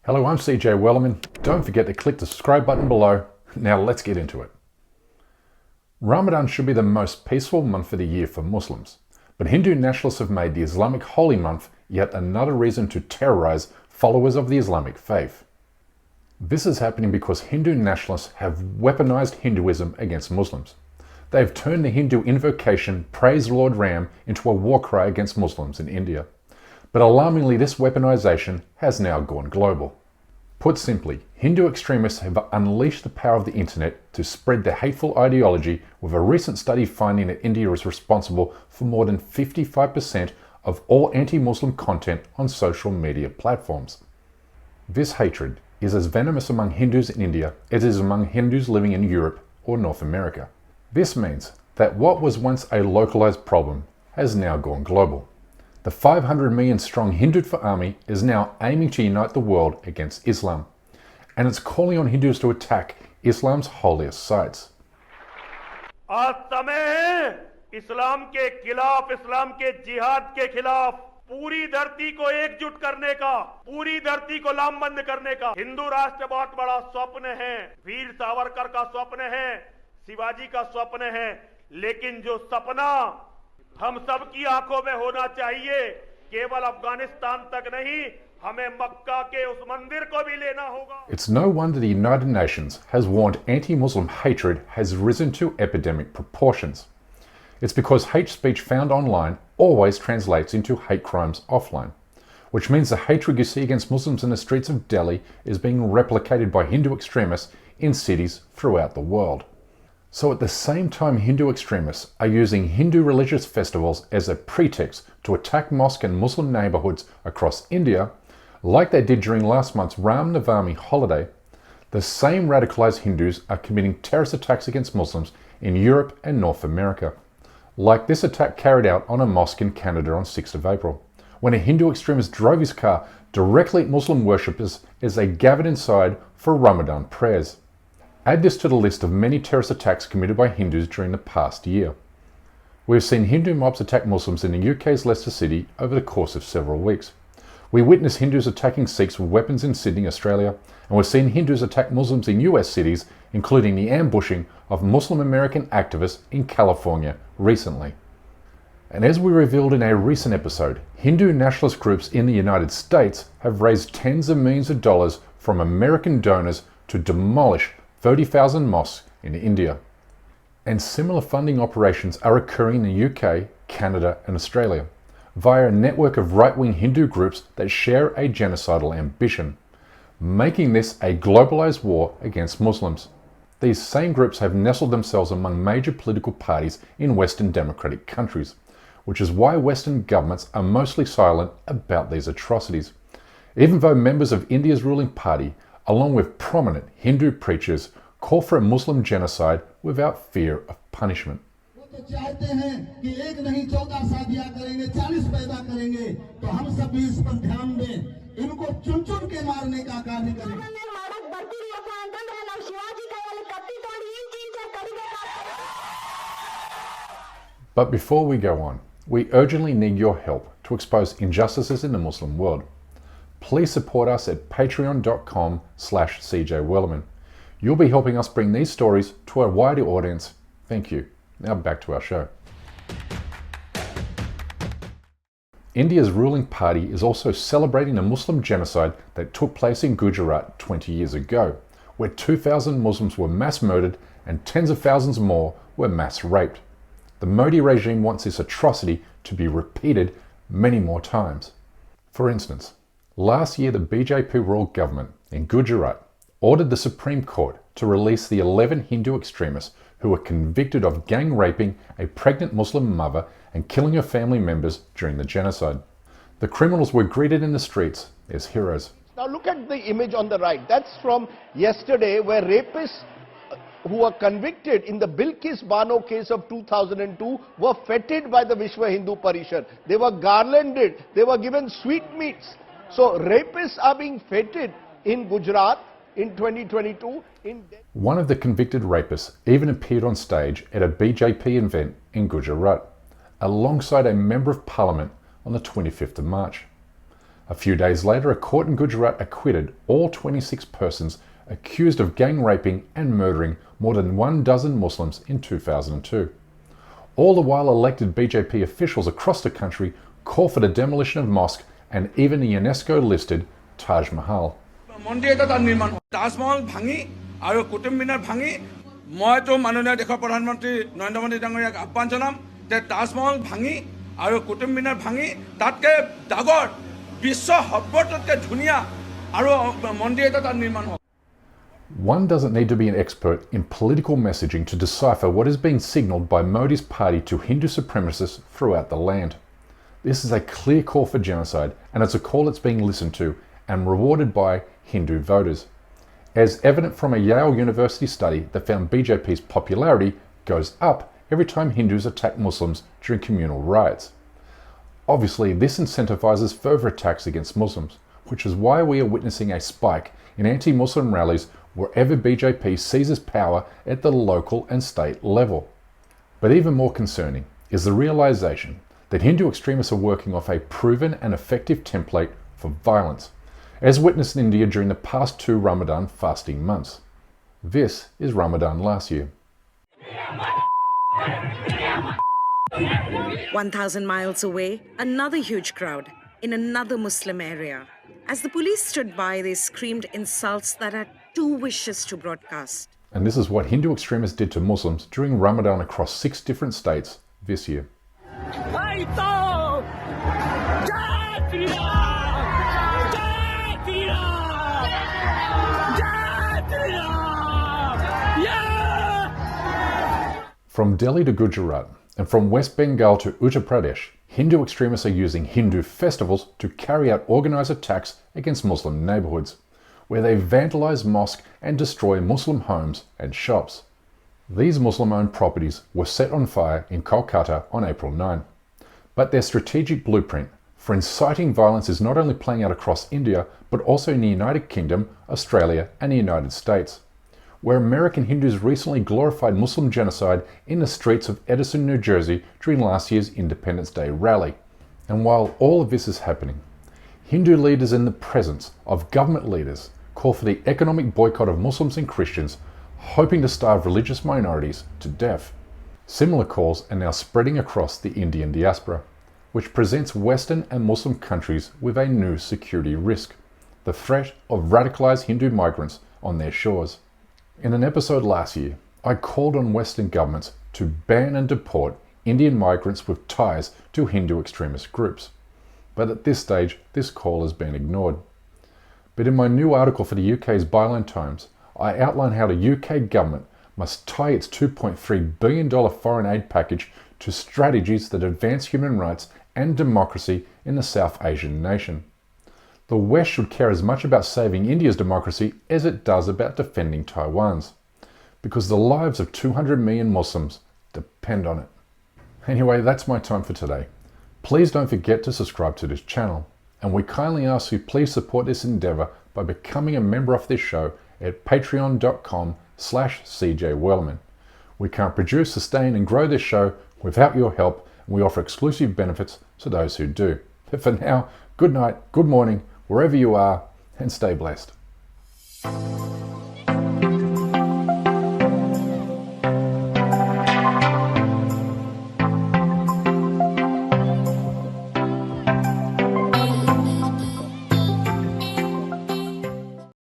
Hello, I'm CJ Wellerman. Don't forget to click the subscribe button below. Now let's get into it. Ramadan should be the most peaceful month of the year for Muslims, but Hindu nationalists have made the Islamic holy month yet another reason to terrorize followers of the Islamic faith. This is happening because Hindu nationalists have weaponized Hinduism against Muslims. They have turned the Hindu invocation "Praise Lord Ram" into a war cry against Muslims in India. But alarmingly, this weaponization has now gone global. Put simply, Hindu extremists have unleashed the power of the internet to spread their hateful ideology, with a recent study finding that India is responsible for more than 55% of all anti-Muslim content on social media platforms. This hatred is as venomous among Hindus in India as it is among Hindus living in Europe or North America. This means that what was once a localized problem has now gone global. The 500 million strong Hindutva army is now aiming to unite the world against Islam, and it's calling on Hindus to attack Islam's holiest sites. आज समय है इस्लाम के खिलाफ, इस्लाम के जिहाद के खिलाफ पूरी धरती को एकजुट करने का, पूरी धरती को लामबंद करने का। हिंदू राष्ट्र बहुत बड़ा स्वप्न है, वीर सावरकर का स्वप्न है, शिवाजी का स्वप्न है, लेकिन जो सपना हम सब की आंखों में होना चाहिए, केवल अफगानिस्तान तक नहीं, हमें मक्का के उस मंदिर को भी लेना होगा। It's no wonder the United Nations has warned anti-Muslim hatred has risen to epidemic proportions. It's because hate speech found online always translates into hate crimes offline, which means the hatred you see against Muslims in the streets of Delhi is being replicated by Hindu extremists in cities throughout the world. So at the same time, Hindu extremists are using Hindu religious festivals as a pretext to attack mosque and Muslim neighborhoods across India, like they did during last month's Ram Navami holiday, the same radicalized Hindus are committing terrorist attacks against Muslims in Europe and North America, like this attack carried out on a mosque in Canada on 6th of April, when a Hindu extremist drove his car directly at Muslim worshippers as they gathered inside for Ramadan prayers. Add this to the list of many terrorist attacks committed by Hindus during the past year. We've seen Hindu mobs attack Muslims in the UK's Leicester City over the course of several weeks. We witnessed Hindus attacking Sikhs with weapons in Sydney, Australia, and we've seen Hindus attack Muslims in US cities, including the ambushing of Muslim American activists in California recently. And as we revealed in a recent episode, Hindu nationalist groups in the United States have raised tens of millions of dollars from American donors to demolish 30,000 mosques in India. And similar funding operations are occurring in the UK, Canada and Australia, via a network of right-wing Hindu groups that share a genocidal ambition, making this a globalized war against Muslims. These same groups have nestled themselves among major political parties in Western democratic countries, which is why Western governments are mostly silent about these atrocities, even though members of India's ruling party, along with prominent Hindu preachers, call for a Muslim genocide without fear of punishment. But before we go on, we urgently need your help to expose injustices in the Muslim world. Please support us at patreon.com/CJWellerman. You'll be helping us bring these stories to a wider audience. Thank you. Now back to our show. India's ruling party is also celebrating the Muslim genocide that took place in Gujarat 20 years ago, where 2,000 Muslims were mass murdered and tens of thousands more were mass raped. The Modi regime wants this atrocity to be repeated many more times. For instance, last year the BJP ruled government in Gujarat ordered the Supreme Court to release the 11 Hindu extremists who were convicted of gang raping a pregnant Muslim mother and killing her family members during the genocide. The criminals were greeted in the streets as heroes. Now look at the image on the right. That's from yesterday, where rapists who were convicted in the Bilkis Bano case of 2002 were feted by the Vishwa Hindu Parishad. They were garlanded, they were given sweetmeats. So rapists are being feted in Gujarat in 2022. One of the convicted rapists even appeared on stage at a BJP event in Gujarat, alongside a member of parliament on the 25th of March. A few days later, a court in Gujarat acquitted all 26 persons accused of gang raping and murdering more than 12 Muslims in 2002. All the while, elected BJP officials across the country call for the demolition of mosque and even the UNESCO-listed Taj Mahal. মন্দিৰ এটা তাত নিৰ্মাণ হয় তাজমহল ভাঙি আৰু কুতুব মিনাৰ ভাঙি মইতো মাননীয় দেশৰ প্ৰধানমন্ত্ৰী নৰেন্দ্ৰ মোদী ডাঙৰীয়াক আহ্বান জনাম যে তাজমহল ভাঙি আৰু কুতুব মিনাৰ ভাঙি তাতকৈ ডাঙৰ বিশ্ব সৰ্বতকৈ ধুনীয়া আৰু মন্দিৰ এটা তাত নিৰ্মাণ হয়। One doesn't need to be an expert in political messaging to decipher what is being signalled by Modi's party to Hindu supremacists throughout the land. This is a clear call for genocide, and it's a call that's being listened to and rewarded by Hindu voters. As evident from a Yale University study that found BJP's popularity goes up every time Hindus attack Muslims during communal riots. Obviously, this incentivizes further attacks against Muslims, which is why we are witnessing a spike in anti-Muslim rallies wherever BJP seizes power at the local and state level. But even more concerning is the realization that Hindu extremists are working off a proven and effective template for violence, as witnessed in India during the past 2 Ramadan fasting months. This is Ramadan last year. 1,000 miles away, another huge crowd in another Muslim area. As the police stood by, they screamed insults that are too vicious to broadcast. And this is what Hindu extremists did to Muslims during Ramadan across 6 different states this year. From Delhi to Gujarat, and from West Bengal to Uttar Pradesh, Hindu extremists are using Hindu festivals to carry out organised attacks against Muslim neighbourhoods, where they vandalise mosques and destroy Muslim homes and shops. These Muslim-owned properties were set on fire in Kolkata on April 9. But their strategic blueprint for inciting violence is not only playing out across India, but also in the United Kingdom, Australia and the United States, where American Hindus recently glorified Muslim genocide in the streets of Edison, New Jersey during last year's Independence Day rally. And while all of this is happening, Hindu leaders in the presence of government leaders call for the economic boycott of Muslims and Christians, hoping to starve religious minorities to death. Similar calls are now spreading across the Indian diaspora, which presents Western and Muslim countries with a new security risk: the threat of radicalized Hindu migrants on their shores. In an episode last year, I called on Western governments to ban and deport Indian migrants with ties to Hindu extremist groups. But at this stage, this call has been ignored. But in my new article for the UK's Byline Times, I outline how the UK government must tie its $2.3 billion foreign aid package to strategies that advance human rights and democracy in the South Asian nation. The West should care as much about saving India's democracy as it does about defending Taiwan's, because the lives of 200 million Muslims depend on it. Anyway, that's my time for today. Please don't forget to subscribe to this channel, and we kindly ask you please support this endeavour by becoming a member of this show at patreon.com/CJWellerman. We can't produce, sustain and grow this show without your help, and we offer exclusive benefits to those who do. But for now, good night, good morning, wherever you are, and stay blessed.